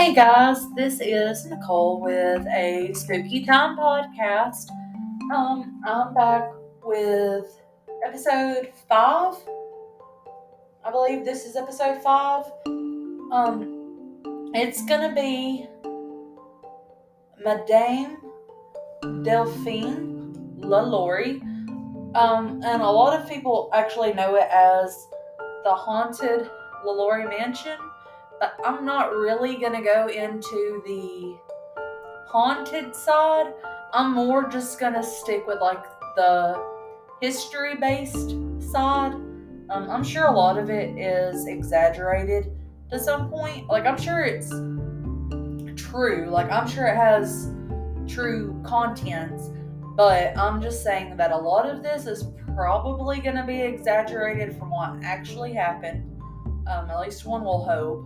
Hey guys, this is Nicole with a Spooky Time podcast. I'm back with episode 5. I believe this is episode 5. It's gonna be Madame Delphine LaLaurie. And a lot of people actually know it as the Haunted LaLaurie Mansion. But I'm not really going to go into the haunted side. I'm more just going to stick with like the history-based side. I'm sure a lot of it is exaggerated to some point. Like, I'm sure it's true. Like, I'm sure it has true contents. But I'm just saying that a lot of this is probably going to be exaggerated from what actually happened. At least one will hope.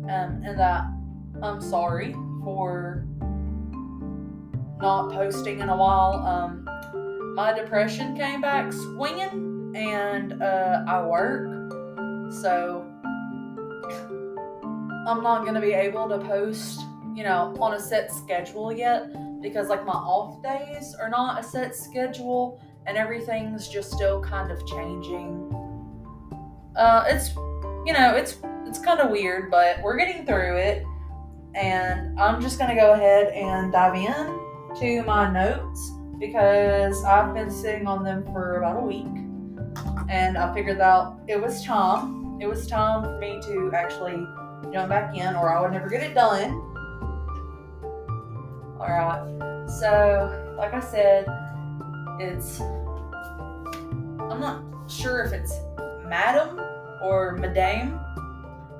And that I'm sorry for not posting in a while. My depression came back swinging, and I work, so I'm not going to be able to post, on a set schedule yet, because like my off days are not a set schedule, and everything's just still kind of changing. It's kind of weird, but we're getting through it, and I'm just going to go ahead and dive in to my notes, because I've been sitting on them for about a week, and I figured out it was time for me to actually jump back in, or I would never get it done. Alright, so like I said, I'm not sure if it's Madam or Madame,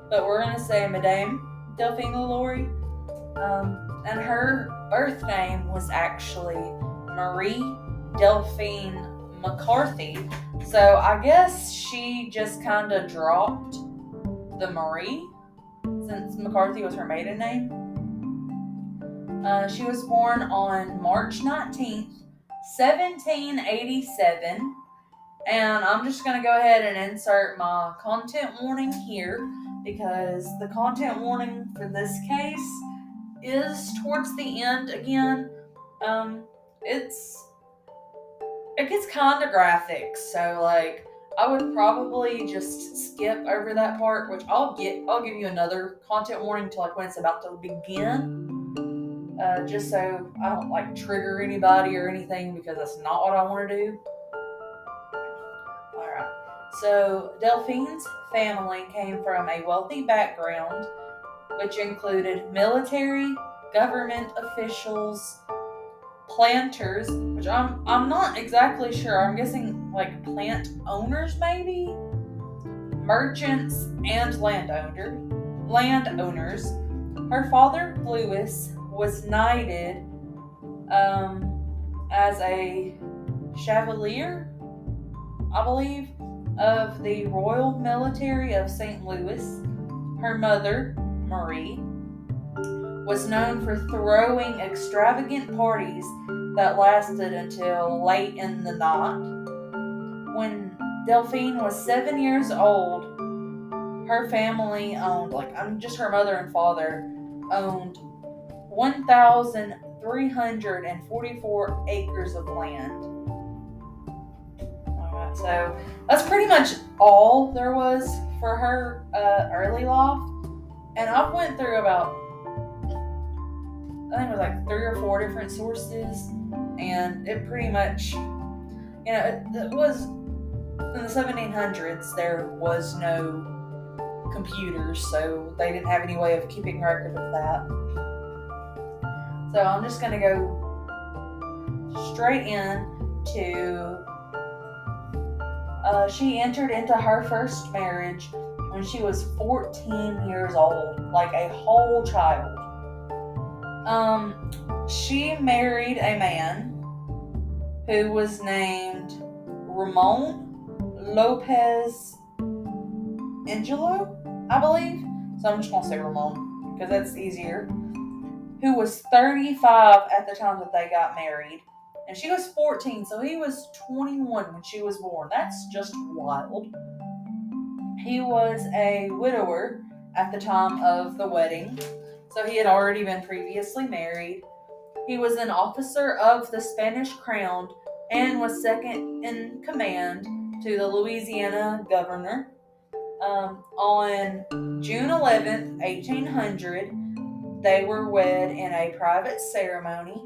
but we're going to say Madame Delphine LaLaurie. And her birth name was actually Marie Delphine McCarthy. So I guess she just kind of dropped the Marie, since McCarthy was her maiden name. She was born on March 19th, 1787. And I'm just going to go ahead and insert my content warning here, because the content warning for this case is towards the end again. It gets kind of graphic, so like I would probably just skip over that part, which I'll give you another content warning to like when it's about to begin, just so I don't like trigger anybody or anything, because that's not what I want to do. So, Delphine's family came from a wealthy background, which included military, government officials, planters, which I'm not exactly sure. I'm guessing like plant owners maybe, merchants, and landowners. Her father, Louis, was knighted as a chevalier, I believe, of the Royal Military of St. Louis. Her mother, Marie, was known for throwing extravagant parties that lasted until late in the night. When Delphine was 7 years old, her family owned, just her mother and father owned 1,344 acres of land. So that's pretty much all there was for her early life. And I went through about, I think it was like 3 or 4 different sources. And it pretty much, it was in the 1700s, there was no computers, so they didn't have any way of keeping record of that. So I'm just going to go straight in to... she entered into her first marriage when she was 14 years old, like a whole child. She married a man who was named Ramon Lopez Angelo, I believe. So I'm just going to say Ramon, because that's easier. Who was 35 at the time that they got married. And she was 14, so he was 21 when she was born. That's just wild. He was a widower at the time of the wedding. So he had already been previously married. He was an officer of the Spanish crown and was second in command to the Louisiana governor. On June 11th, 1800, they were wed in a private ceremony.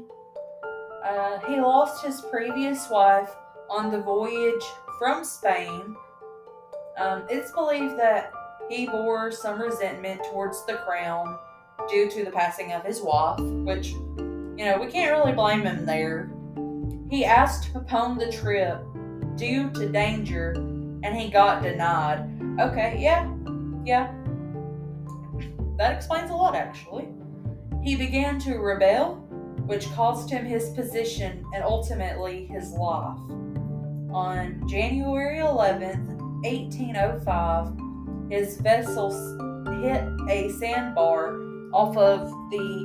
He lost his previous wife on the voyage from Spain. It's believed that he bore some resentment towards the crown due to the passing of his wife, which, we can't really blame him there. He asked to postpone the trip due to danger, and he got denied. Okay, yeah, that explains a lot, actually. He began to rebel, which cost him his position and ultimately his life. On January 11th, 1805, his vessel hit a sandbar off of the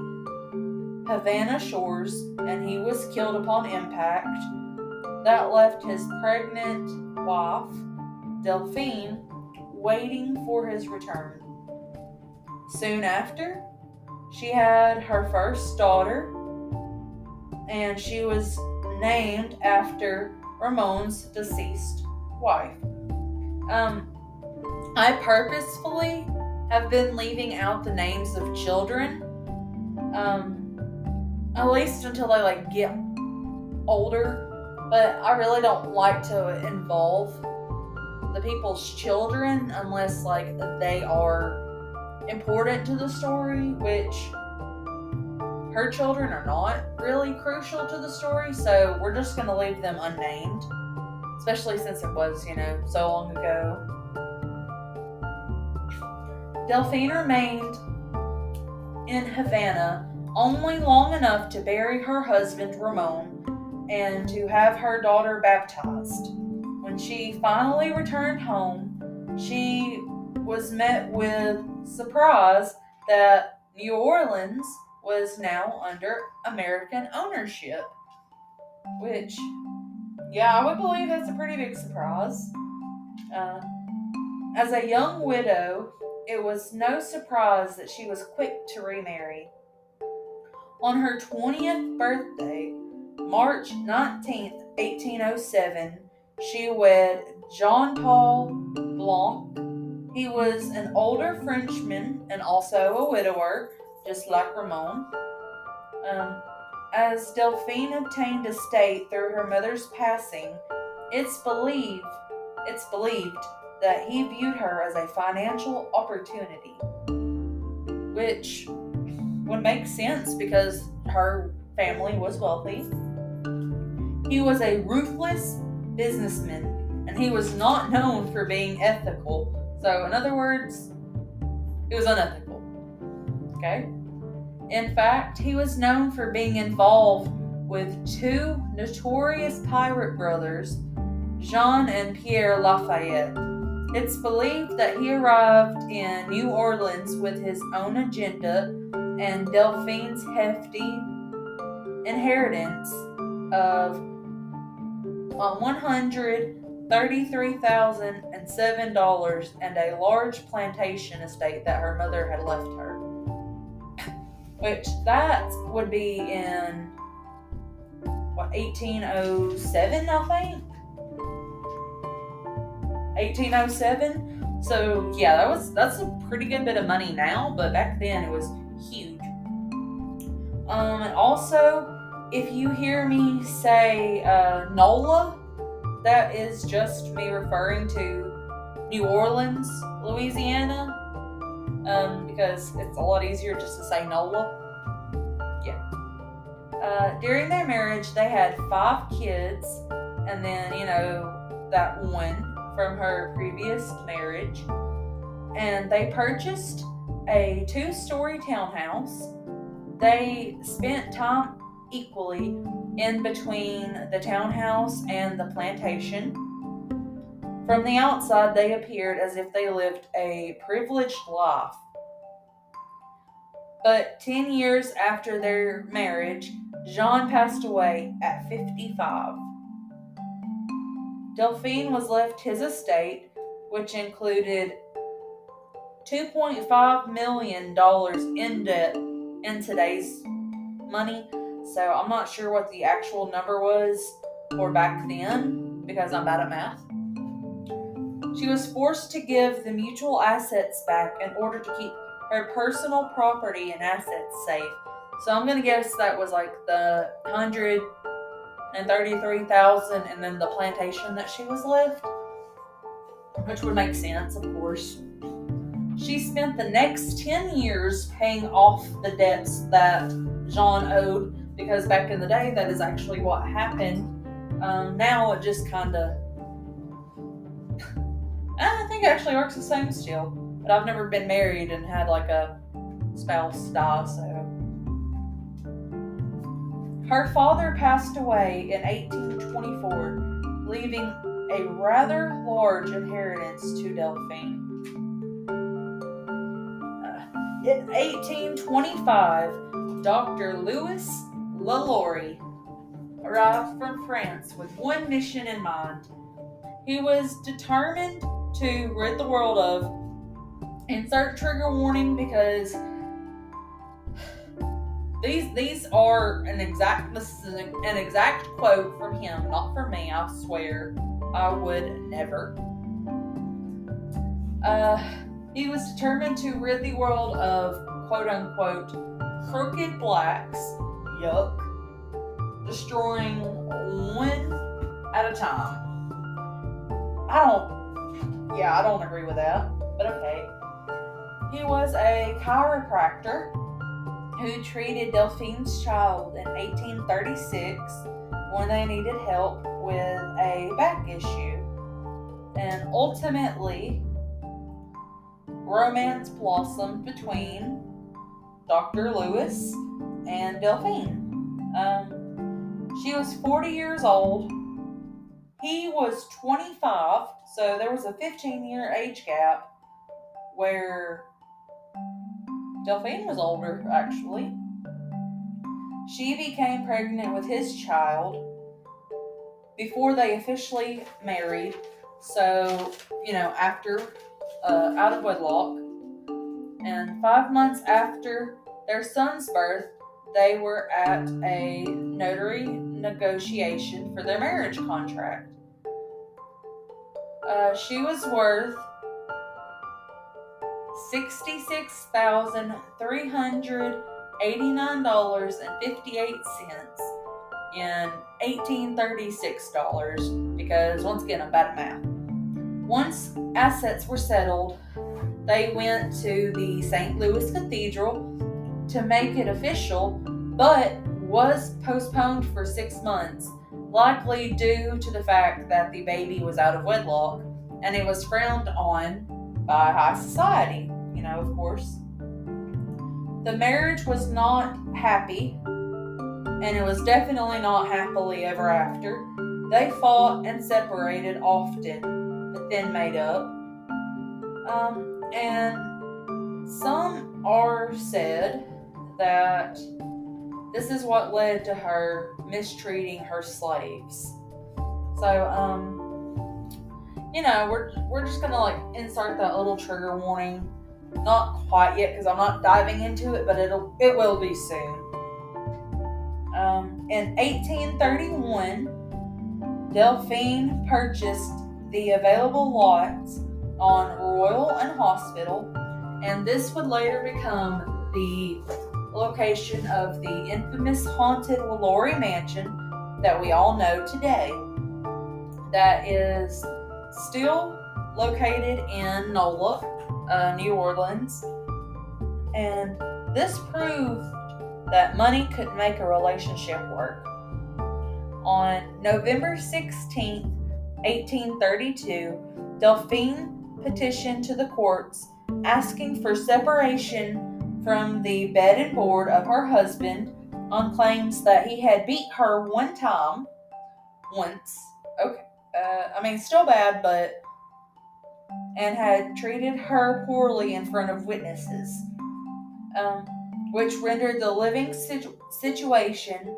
Havana shores, and he was killed upon impact. That left his pregnant wife, Delphine, waiting for his return. Soon after, she had her first daughter, and she was named after Ramon's deceased wife. I purposefully have been leaving out the names of children, at least until they get older. But I really don't like to involve the people's children unless they are important to the story, which her children are not really crucial to the story, so we're just going to leave them unnamed, especially since it was, so long ago. Delphine remained in Havana only long enough to bury her husband, Ramon, and to have her daughter baptized. When she finally returned home, she was met with surprise that New Orleans was now under American ownership. Which, I would believe that's a pretty big surprise. As a young widow, it was no surprise that she was quick to remarry. On her 20th birthday, March 19th, 1807, she wed Jean-Paul Blanc. He was an older Frenchman and also a widower, just like Ramon. As Delphine obtained estate through her mother's passing, it's believed that he viewed her as a financial opportunity, which would make sense because her family was wealthy. He was a ruthless businessman, and he was not known for being ethical. So, in other words, he was unethical. Okay? In fact, he was known for being involved with two notorious pirate brothers, Jean and Pierre Lafayette. It's believed that he arrived in New Orleans with his own agenda and Delphine's hefty inheritance of $133,007 and a large plantation estate that her mother had left her. Which that would be in 1807, I think. 1807. So that's a pretty good bit of money now, but back then it was huge. And also, if you hear me say NOLA, that is just me referring to New Orleans, Louisiana, because it's a lot easier just to say NOLA. During their marriage, they had 5 kids, and then, that one from her previous marriage. And they purchased a 2-story townhouse. They spent time equally in between the townhouse and the plantation. From the outside, they appeared as if they lived a privileged life. But 10 years after their marriage, Jean passed away at 55. Delphine was left his estate, which included $2.5 million in debt in today's money. So I'm not sure what the actual number was for back then because I'm bad at math. She was forced to give the mutual assets back in order to keep her personal property and assets safe. So I'm gonna guess that was like the $133,000 and then the plantation that she was left, which would make sense, of course. She spent the next 10 years paying off the debts that Jean owed, because back in the day, that is actually what happened. Now it just kind of, I think it actually works the same still. But I've never been married and had like a spouse die, so. Her father passed away in 1824, leaving a rather large inheritance to Delphine. In 1825, Dr. Louis LaLaurie arrived from France with one mission in mind. He was determined to rid the world of, insert trigger warning because these are this is an exact quote from him, not from me, I swear. I would never. He was determined to rid the world of, quote unquote, crooked blacks, yuck, destroying one at a time. I don't agree with that, but okay. He was a chiropractor who treated Delphine's child in 1836 when they needed help with a back issue. And ultimately, romance blossomed between Dr. Lewis and Delphine. She was 40 years old. He was 25, so there was a 15-year age gap where Delphine was older, actually. She became pregnant with his child before they officially married. So, after out of wedlock. And 5 months after their son's birth, they were at a notary negotiation for their marriage contract. She was worth $66,389.58 in 1836 dollars, because once again I'm bad at math. Once assets were settled, they went to the St. Louis Cathedral to make it official, but was postponed for 6 months, likely due to the fact that the baby was out of wedlock and it was frowned on by high society, of course. The marriage was not happy, and it was definitely not happily ever after. They fought and separated often, but then made up. And some are said that this is what led to her mistreating her slaves. So, we're just gonna insert that little trigger warning. Not quite yet because I'm not diving into it, but it will be soon. In 1831, Delphine purchased the available lots on Royal and Hospital, and this would later become the location of the infamous Haunted LaLaurie mansion that we all know today. That is still located in NOLA, New Orleans, and this proved that money could make a relationship work. On November 16th, 1832, Delphine petitioned to the courts asking for separation from the bed and board of her husband on claims that he had beat her once. Okay. Still bad, but, and had treated her poorly in front of witnesses, which rendered the living situation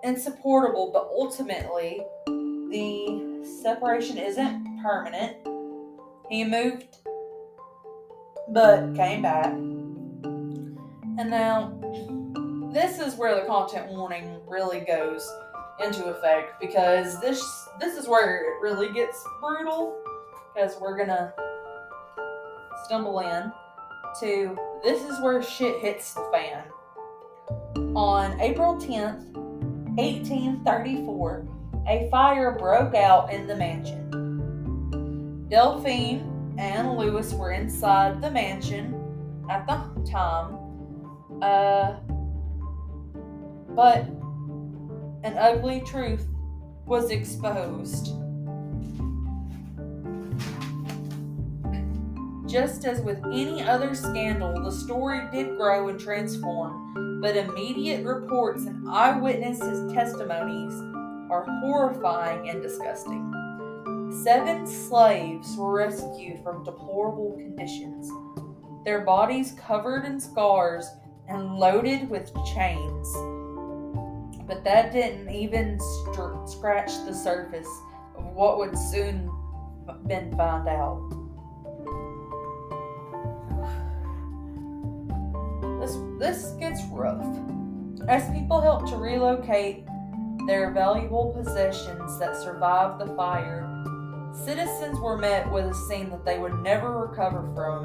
insupportable. But ultimately, the separation isn't permanent. He moved, but came back. And now, this is where the content warning really goes into effect, because this is where it really gets brutal, because we're gonna stumble in to this is where shit hits the fan. On April 10th, 1834, a fire broke out in the mansion. Delphine and Louis were inside the mansion at the time, but an ugly truth was exposed. Just as with any other scandal, the story did grow and transform, but immediate reports and eyewitnesses' testimonies are horrifying and disgusting. 7 slaves were rescued from deplorable conditions, their bodies covered in scars and loaded with chains. But that didn't even scratch the surface of what would soon been found out. This gets rough. As people helped to relocate their valuable possessions that survived the fire, citizens were met with a scene that they would never recover from.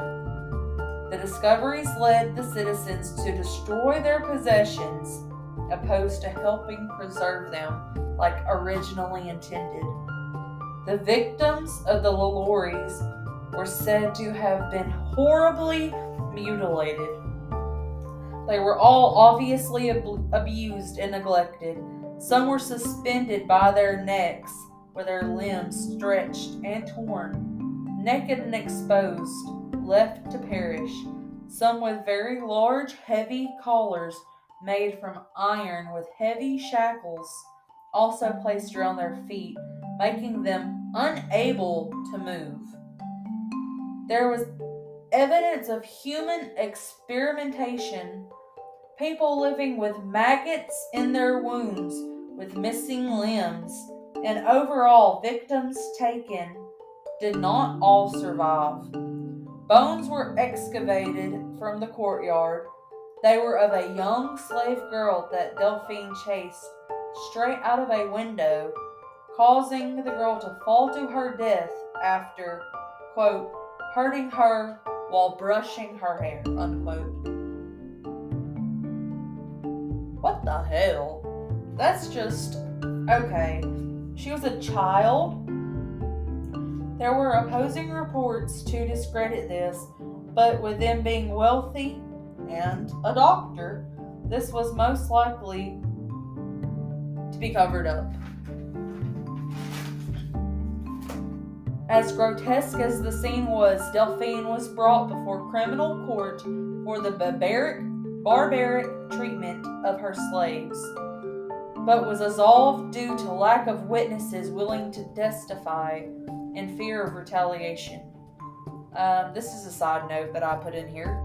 The discoveries led the citizens to destroy their possessions, opposed to helping preserve them like originally intended. The victims of the LaLauries were said to have been horribly mutilated. They were all obviously abused and neglected. Some were suspended by their necks, with their limbs stretched and torn, naked and exposed, left to perish. Some with very large, heavy collars made from iron with heavy shackles also placed around their feet, making them unable to move. There was evidence of human experimentation, people living with maggots in their wounds, with missing limbs, and overall victims taken did not all survive. Bones were excavated from the courtyard. They were of a young slave girl that Delphine chased straight out of a window, causing the girl to fall to her death after, quote, hurting her while brushing her hair, unquote. What the hell? That's just, okay. She was a child. There were opposing reports to discredit this, but with them being wealthy and a doctor, this was most likely to be covered up. As grotesque as the scene was, Delphine was brought before criminal court for the barbaric treatment of her slaves, but was absolved due to lack of witnesses willing to testify in fear of retaliation. This is a side note that I put in here.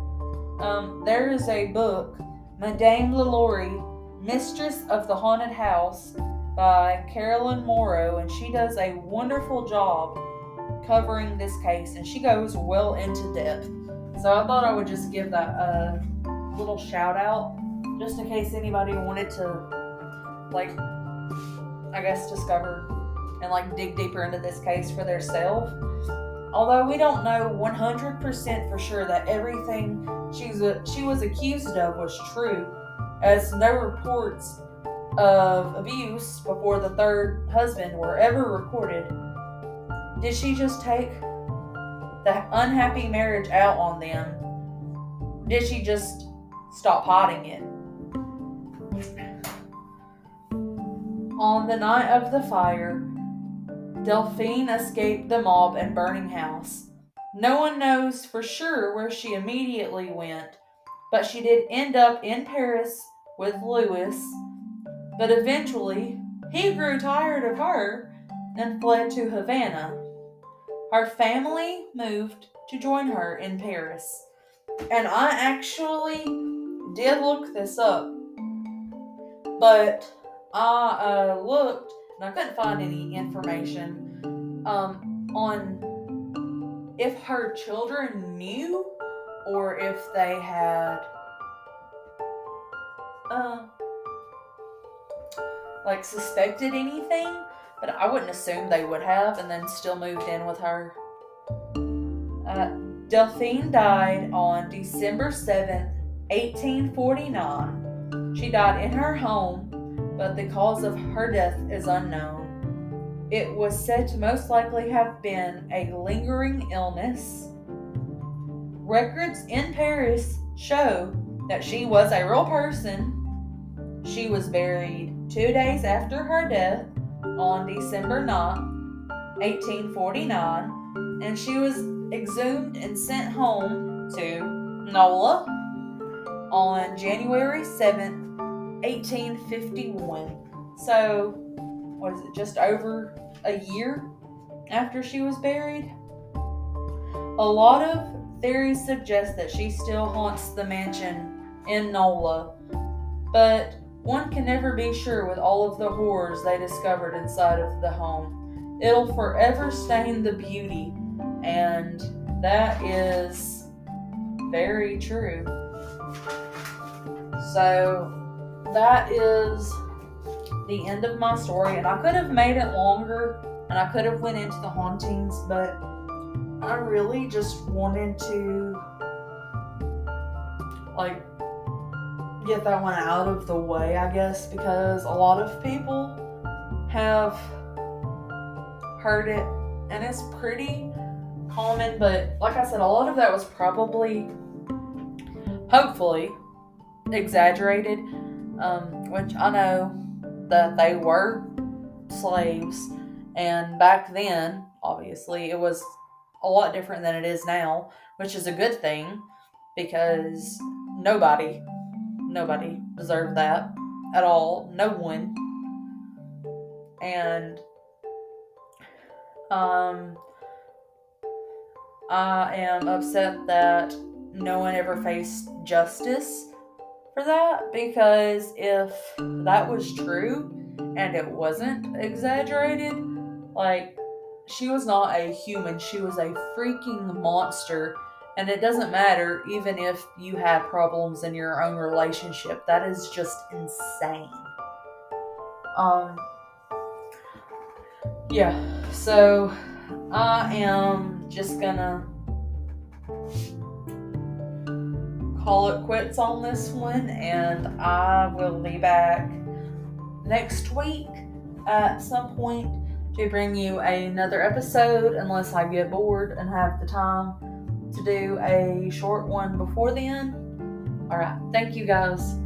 There is a book, Madame LaLaurie, Mistress of the Haunted House, by Carolyn Morrow, and she does a wonderful job covering this case, and she goes well into depth. So I thought I would just give that a little shout out, just in case anybody wanted to, discover and dig deeper into this case for themselves. Although we don't know 100% for sure that everything she was accused of was true, as no reports of abuse before the third husband were ever recorded. Did she just take the unhappy marriage out on them? Did she just stop hiding it? On the night of the fire, Delphine escaped the mob and burning house. No one knows for sure where she immediately went, but she did end up in Paris with Louis. But eventually, he grew tired of her and fled to Havana. Her family moved to join her in Paris. And I actually did look this up, but I looked and I couldn't find any information on if her children knew or if they had uh, like suspected anything, but I wouldn't assume they would have, and then still moved in with her. Delphine died on December 7th, 1849. She died in her home, but the cause of her death is unknown. It was said to most likely have been a lingering illness. Records in Paris show that she was a real person. She was buried 2 days after her death on December 9th, 1849, and she was exhumed and sent home to NOLA on January 7th, 1851. So, what is it, just over a year after she was buried? A lot of theories suggest that she still haunts the mansion in NOLA, but one can never be sure with all of the horrors they discovered inside of the home. It'll forever stain the beauty, and that is very true. So that is the end of my story, and I could have made it longer, and I could have went into the hauntings, but I really just wanted to get that one out of the way, I guess, because a lot of people have heard it, and it's pretty common, but like I said, a lot of that was probably, hopefully, exaggerated, which I know that they were slaves, and back then, obviously, it was a lot different than it is now, which is a good thing, because nobody deserved that at all. No one. And I am upset that no one ever faced justice for that, because if that was true and it wasn't exaggerated, she was not a human, she was a freaking monster. And it doesn't matter even if you have problems in your own relationship. That is just insane. Yeah, so I am just gonna call it quits on this one, and I will be back next week at some point to bring you another episode, unless I get bored and have the time to do a short one before then. Alright, thank you guys.